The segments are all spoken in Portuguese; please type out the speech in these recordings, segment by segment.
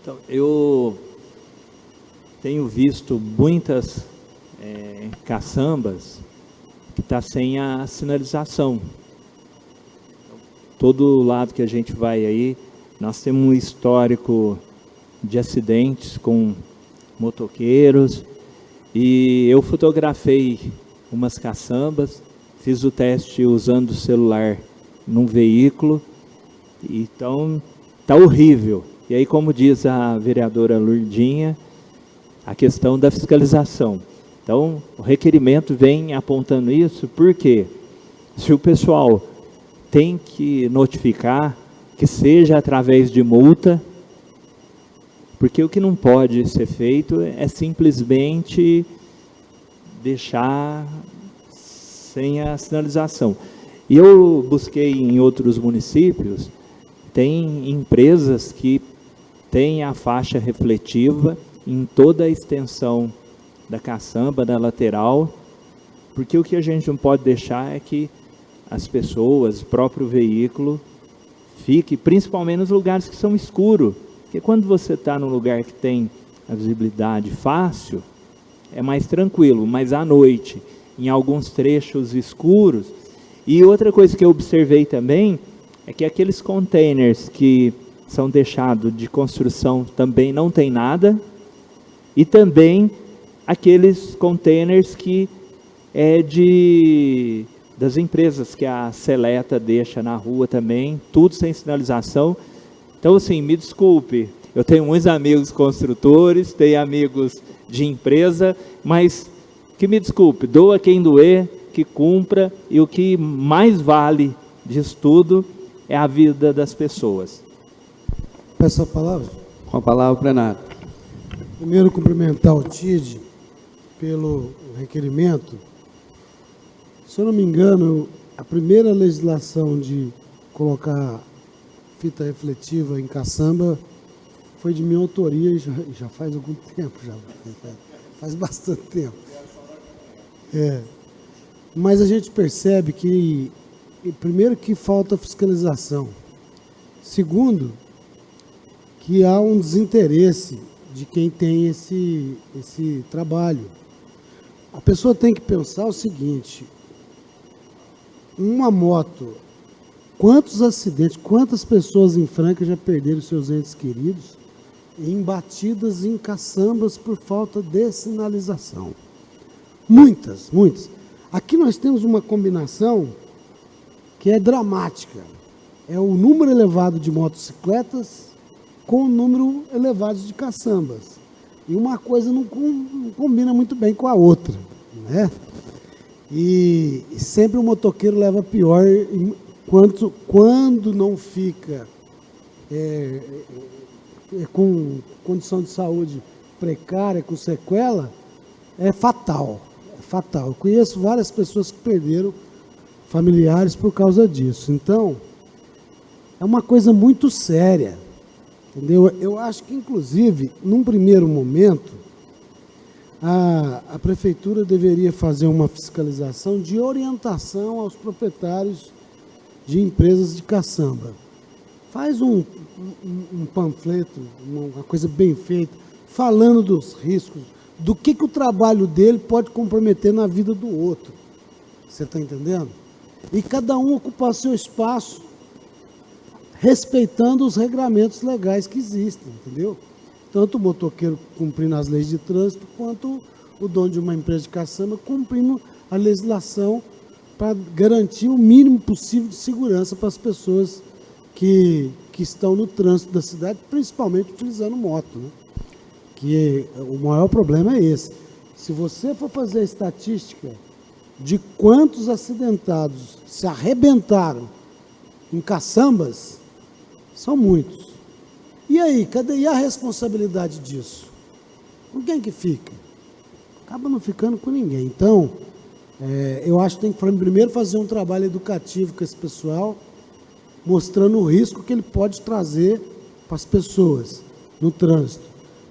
Então, eu tenho visto muitas caçambas que está sem a sinalização. Todo lado que a gente vai aí, nós temos um histórico de acidentes com motoqueiros, e eu fotografei umas caçambas, fiz o teste usando o celular num veículo, então está horrível. E aí, como diz a vereadora Lourdinha, a questão da fiscalização. Então, o requerimento vem apontando isso, porque se o pessoal tem que notificar, que seja através de multa, porque o que não pode ser feito é simplesmente deixar sem a sinalização. E eu busquei em outros municípios, tem empresas que têm a faixa refletiva em toda a extensão da caçamba, da lateral, porque o que a gente não pode deixar é que as pessoas, o próprio veículo, fique, principalmente nos lugares que são escuros, porque quando você está num lugar que tem a visibilidade fácil, é mais tranquilo, mas à noite, em alguns trechos escuros. E outra coisa que eu observei também, é que aqueles containers que são deixados de construção também não tem nada, e também aqueles containers que é das empresas que a Seleta deixa na rua também, tudo sem sinalização. Então, assim, me desculpe, eu tenho muitos amigos construtores, tenho amigos de empresa, mas que me desculpe, doa quem doer, que cumpra, e o que mais vale disso tudo é a vida das pessoas. Peço a palavra. Com a palavra, plenário. Primeiro, cumprimentar o TID pelo requerimento. Se eu não me engano, a primeira legislação de colocar fita refletiva em caçamba foi de minha autoria e já faz algum tempo, faz bastante tempo. Mas a gente percebe que, primeiro, que falta fiscalização. Segundo, que há um desinteresse de quem tem esse trabalho. A pessoa tem que pensar o seguinte: uma moto, quantos acidentes, quantas pessoas em Franca já perderam seus entes queridos em batidas em caçambas por falta de sinalização? Muitas, muitas. Aqui nós temos uma combinação que é dramática. É o número elevado de motocicletas com o número elevado de caçambas. E uma coisa não combina muito bem com a outra, né? E sempre o motoqueiro leva pior quando não fica com condição de saúde precária, com sequela, é fatal. É fatal. Eu conheço várias pessoas que perderam familiares por causa disso. Então, é uma coisa muito séria. Entendeu? Eu acho que, inclusive, num primeiro momento, a prefeitura deveria fazer uma fiscalização de orientação aos proprietários de empresas de caçamba. Faz um panfleto, uma coisa bem feita, falando dos riscos, do que o trabalho dele pode comprometer na vida do outro. Você está entendendo? E cada um ocupar seu espaço, respeitando os regramentos legais que existem, entendeu? Tanto o motoqueiro cumprindo as leis de trânsito, quanto o dono de uma empresa de caçamba cumprindo a legislação para garantir o mínimo possível de segurança para as pessoas que estão no trânsito da cidade, principalmente utilizando moto, né? Que o maior problema é esse. Se você for fazer a estatística de quantos acidentados se arrebentaram em caçambas, são muitos. E aí, cadê a responsabilidade disso? Com quem que fica? Acaba não ficando com ninguém. Então, eu acho que tem que primeiro fazer um trabalho educativo com esse pessoal, mostrando o risco que ele pode trazer para as pessoas no trânsito.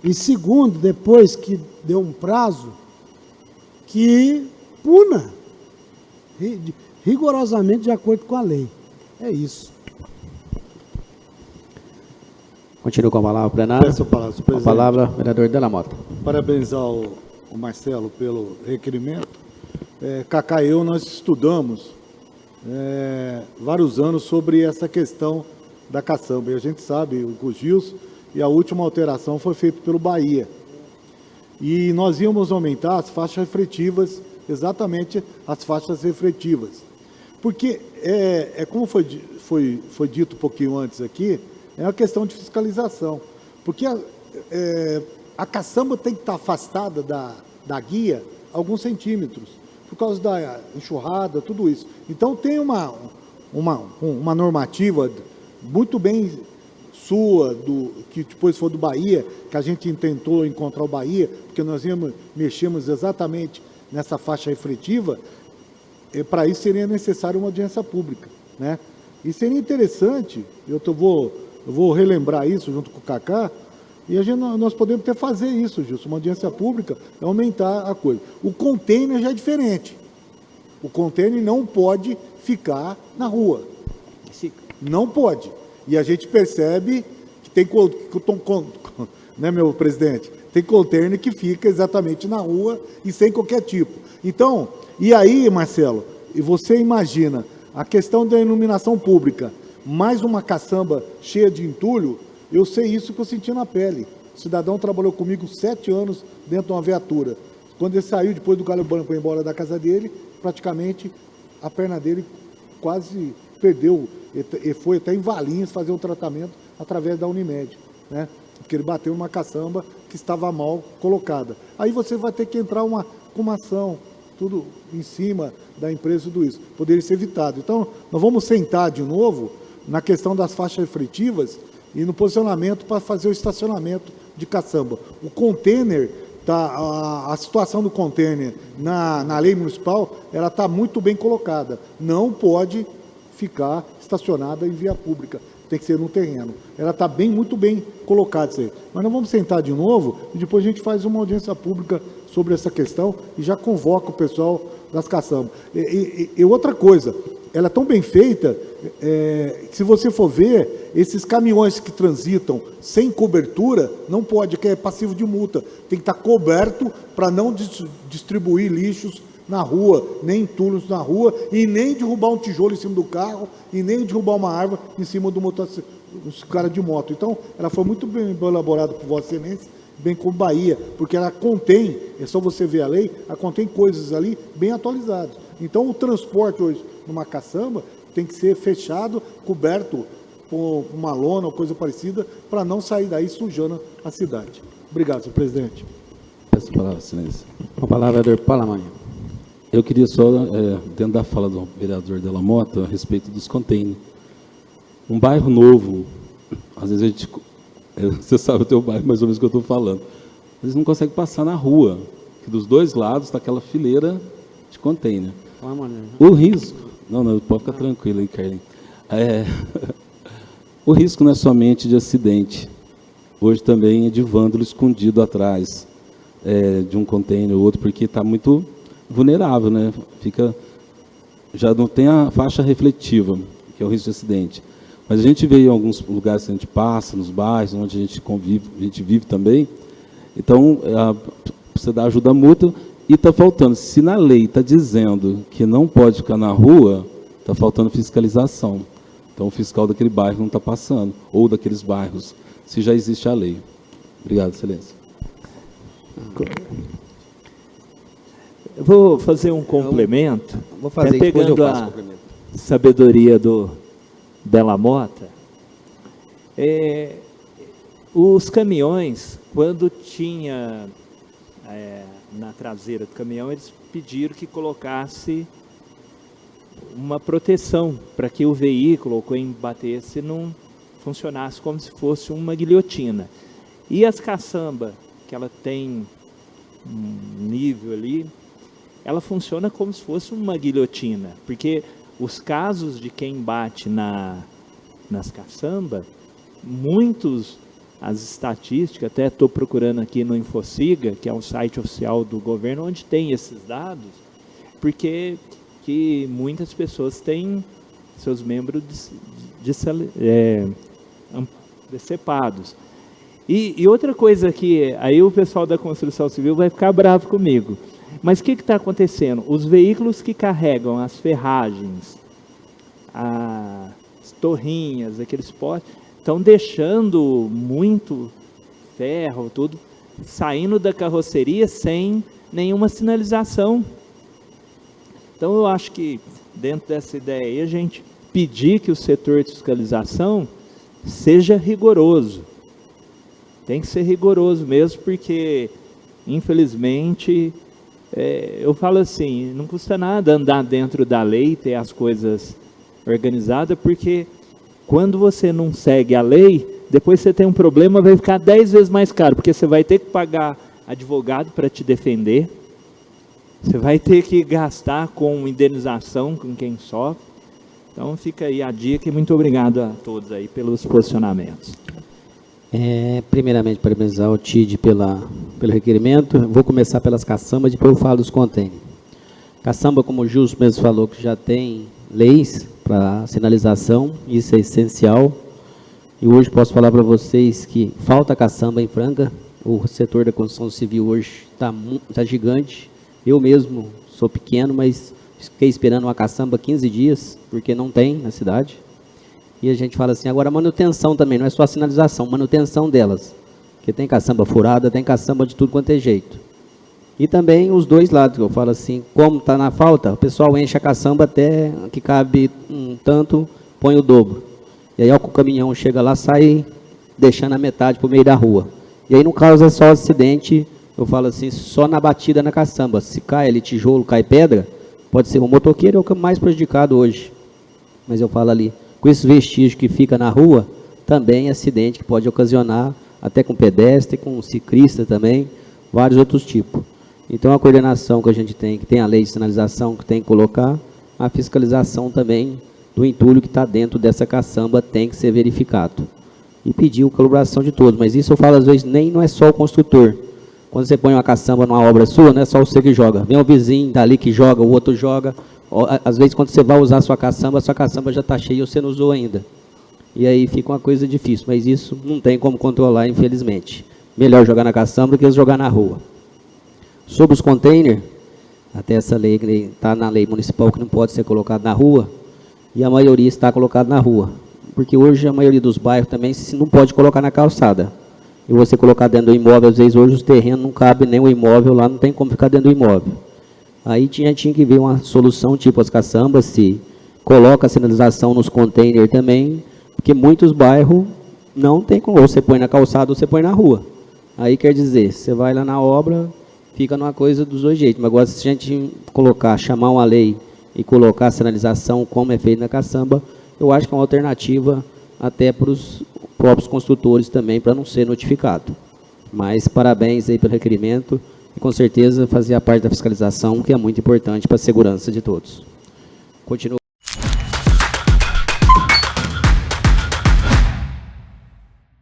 E segundo, depois que deu um prazo, que puna rigorosamente de acordo com a lei. É isso. Continua com a palavra, plenário. Peço a palavra, senhor Com a presidente. palavra, vereador Della Mota. Parabenizar o Marcelo pelo requerimento. Cacá e eu, nós estudamos vários anos sobre essa questão da caçamba. E a gente sabe, o Gilson, e a última alteração foi feita pelo Bahia. E nós íamos aumentar as faixas refletivas, exatamente as faixas refletivas. Porque, como foi dito um pouquinho antes aqui, é uma questão de fiscalização. Porque a caçamba tem que estar afastada da guia alguns centímetros, por causa da enxurrada, tudo isso. Então, tem uma normativa muito bem sua, que depois foi do Bahia, que a gente tentou encontrar o Bahia, porque nós mexemos exatamente nessa faixa refletiva, para isso seria necessário uma audiência pública, né? E seria interessante, eu vou relembrar isso junto com o Cacá, e nós podemos até fazer isso, Gilson, uma audiência pública, aumentar a coisa. O container já é diferente. O container não pode ficar na rua. Não pode. E a gente percebe que tem, né, meu presidente? Tem container que fica exatamente na rua e sem qualquer tipo. Então, e aí, Marcelo, e você imagina a questão da iluminação pública, mais uma caçamba cheia de entulho, eu sei isso que eu senti na pele. O cidadão trabalhou comigo 7 anos dentro de uma viatura. Quando ele saiu, depois do galho branco, foi embora da casa dele, praticamente a perna dele quase perdeu, e foi até em Valinhos fazer um tratamento através da Unimed, né? Porque ele bateu numa caçamba que estava mal colocada. Aí você vai ter que entrar com uma ação, tudo em cima da empresa, tudo isso. Poderia ser evitado. Então, nós vamos sentar de novo na questão das faixas refletivas e no posicionamento para fazer o estacionamento de caçamba. O container, a situação do container na lei municipal, ela está muito bem colocada. Não pode ficar estacionada em via pública, tem que ser no terreno. Ela está muito bem colocada isso aí. Mas nós vamos sentar de novo e depois a gente faz uma audiência pública sobre essa questão e já convoca o pessoal das caçambas. E outra coisa, ela é tão bem feita, se você for ver, esses caminhões que transitam sem cobertura, não pode, que é passivo de multa. Tem que estar coberto para não distribuir lixos na rua, nem entulhos na rua, e nem derrubar um tijolo em cima do carro, e nem derrubar uma árvore em cima do os caras de moto. Então, ela foi muito bem elaborada por Vossa Excelência, bem como Bahia, porque ela contém, é só você ver a lei, ela contém coisas ali bem atualizadas. Então, o transporte hoje numa caçamba tem que ser fechado, coberto com uma lona ou coisa parecida, para não sair daí sujando a cidade. Obrigado, senhor presidente. Peço a palavra, excelência. Com a palavra, vereador Palamanha. Eu queria só, dentro da fala do vereador Della Mota, a respeito dos containers. Um bairro novo, às vezes a gente... Você sabe o teu bairro, mais ou menos o que eu estou falando. Eles não conseguem passar na rua, que dos dois lados está aquela fileira de container. O risco... Não, pode ficar tranquilo aí, Carlinhos. O risco não é somente de acidente. Hoje também é de vândalo escondido atrás de um container ou outro, porque está muito vulnerável, né? Já não tem a faixa refletiva, que é o risco de acidente. Mas a gente vê em alguns lugares que a gente passa, nos bairros, onde a gente convive, a gente vive também. Então, você dá ajuda mútua e está faltando. Se na lei está dizendo que não pode ficar na rua, está faltando fiscalização. Então, o fiscal daquele bairro não está passando, ou daqueles bairros, se já existe a lei. Obrigado, excelência. Eu vou fazer um complemento. Vou fazer, pegando depois eu faço a complemento. sabedoria do Della Mota. Os caminhões, quando tinha na traseira do caminhão, eles pediram que colocasse uma proteção para que o veículo, ou quem batesse, não funcionasse como se fosse uma guilhotina. E as caçambas, que ela tem um nível ali, ela funciona como se fosse uma guilhotina, porque os casos de quem bate nas caçambas, muitos, as estatísticas, até estou procurando aqui no Infociga, que é um site oficial do governo, onde tem esses dados, porque que muitas pessoas têm seus membros decepados. E outra coisa que aí o pessoal da construção civil vai ficar bravo comigo. Mas o que está acontecendo? Os veículos que carregam as ferragens, as torrinhas, aqueles postes, estão deixando muito ferro, tudo, saindo da carroceria sem nenhuma sinalização. Então eu acho que dentro dessa ideia aí a gente pedir que o setor de fiscalização seja rigoroso. Tem que ser rigoroso mesmo, porque infelizmente eu falo assim, não custa nada andar dentro da lei e ter as coisas organizadas, porque quando você não segue a lei, depois você tem um problema, vai ficar 10 vezes mais caro, porque você vai ter que pagar advogado para te defender, você vai ter que gastar com indenização com quem sofre. Então fica aí a dica e muito obrigado a todos aí pelos posicionamentos. Primeiramente, parabenizar o TID pelo requerimento. Vou começar pelas caçambas, depois eu falo dos containers. Caçamba, como o Justo mesmo falou, que já tem leis para sinalização, isso é essencial. E hoje posso falar para vocês que falta caçamba em Franca. O setor da construção civil hoje está gigante. Eu mesmo sou pequeno, mas fiquei esperando uma caçamba 15 dias, porque não tem na cidade. E a gente fala assim, agora manutenção também, não é só a sinalização, manutenção delas. Porque tem caçamba furada, tem caçamba de tudo quanto é jeito. E também os dois lados, que eu falo assim, como está na falta, o pessoal enche a caçamba até que cabe um tanto, põe o dobro. E aí o caminhão chega lá, sai deixando a metade para o meio da rua. E aí não causa só acidente, eu falo assim, só na batida na caçamba. Se cai ali tijolo, cai pedra, pode ser o motoqueiro, é o mais prejudicado hoje. Mas eu falo ali, com esse vestígio que fica na rua, também acidente que pode ocasionar, até com pedestre, com ciclista também, vários outros tipos. Então a coordenação que a gente tem, que tem a lei de sinalização que tem que colocar, a fiscalização também do entulho que está dentro dessa caçamba tem que ser verificado. E pedir a colaboração de todos, mas isso eu falo às vezes, nem não é só o construtor. Quando você põe uma caçamba numa obra sua, não é só você que joga, vem o vizinho dali que joga, o outro joga. Às vezes quando você vai usar a sua caçamba já está cheia e você não usou ainda. E aí fica uma coisa difícil, mas isso não tem como controlar, infelizmente. Melhor jogar na caçamba do que jogar na rua. Sobre os containers, até essa lei está na lei municipal que não pode ser colocado na rua, e a maioria está colocado na rua. Porque hoje a maioria dos bairros também não pode colocar na calçada. E você colocar dentro do imóvel, às vezes hoje os terrenos não cabem nem o imóvel lá, não tem como ficar dentro do imóvel. Aí tinha que ver uma solução tipo as caçambas, se coloca a sinalização nos containers também, porque muitos bairros não tem como, ou você põe na calçada ou você põe na rua. Aí quer dizer, você vai lá na obra, fica numa coisa dos dois jeitos. Mas agora se a gente chamar uma lei e colocar a sinalização como é feito na caçamba, eu acho que é uma alternativa até para os próprios construtores também, para não ser notificado. Mas parabéns aí pelo requerimento e com certeza fazer a parte da fiscalização, que é muito importante para a segurança de todos. Continua.